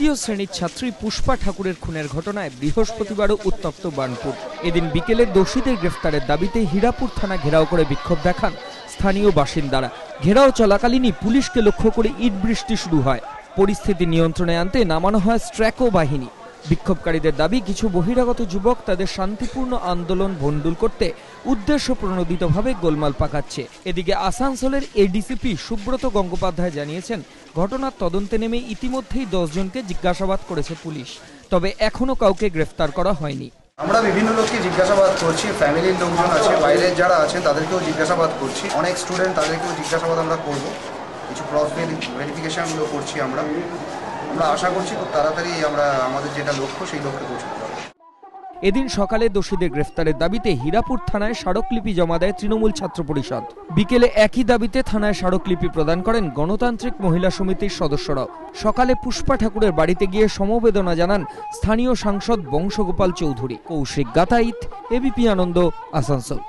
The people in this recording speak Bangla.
তৃতীয় শ্রেণীর ছাত্রী পুষ্পা ঠাকুরের খুনের ঘটনায় বৃহস্পতিবারও উত্তপ্ত বার্নপুর। এদিন বিকেলে দোষীদের গ্রেফতারের দাবিতে হীরাপুর থানা ঘেরাও করে বিক্ষোভ দেখান স্থানীয় বাসিন্দারা। ঘেরাও চলাকালীনই পুলিশকে লক্ষ্য করে ইট বৃষ্টি শুরু হয়। পরিস্থিতি নিয়ন্ত্রণে আনতে নামানো হয় স্ট্র্যাকো বাহিনী। বিক্ষোভকারীদের দাবি, কিছু বহিরাগত যুবক তাদের শান্তিপূর্ণ আন্দোলন ভণ্ডুল করতে উদ্দেশ্য প্রণোদিতভাবে গোলমাল পাকাচ্ছে। এদিকে আসানসোলের এডিসিপি সুব্রত গঙ্গোপাধ্যায় জানিয়েছেন, ঘটনার তদন্তে নেমে ইতিমধ্যেই 10 জনকে জিজ্ঞাসাবাদ করেছে পুলিশ, তবে এখনো কাউকে গ্রেফতার করা হয়নি। আমরা বিভিন্ন লোককে জিজ্ঞাসাবাদ করছি, ফ্যামিলির লোকজন আছে, বাইরের যারা আছেন তাদেরকেও জিজ্ঞাসাবাদ করছি, অনেক স্টুডেন্ট তাদেরকেও জিজ্ঞাসাবাদ আমরা করব, কিছু ক্রস ভেরিফিকেশনগুলো করছি। আমরা আশা করছি খুব তাড়াতাড়ি আমরা আমাদের যেটা লক্ষ্য সেই লক্ষ্যে পৌঁছতে পারব। এদিন সকালে দোষীদের গ্রেফতারের দাবিতে হীরাপুর থানায় স্মারকলিপি জমা দেয় তৃণমূল ছাত্র পরিষদ। বিকেলে একই দাবিতে থানায় স্মারকলিপি প্রদান করেন গণতান্ত্রিক মহিলা সমিতির সদস্যরাও। সকালে পুষ্পা ঠাকুরের বাড়িতে গিয়ে সমবেদনা জানান স্থানীয় সাংসদ বংশগোপাল চৌধুরী। কৌশিক গাতাইত, এবিপি আনন্দ, আসানসোল।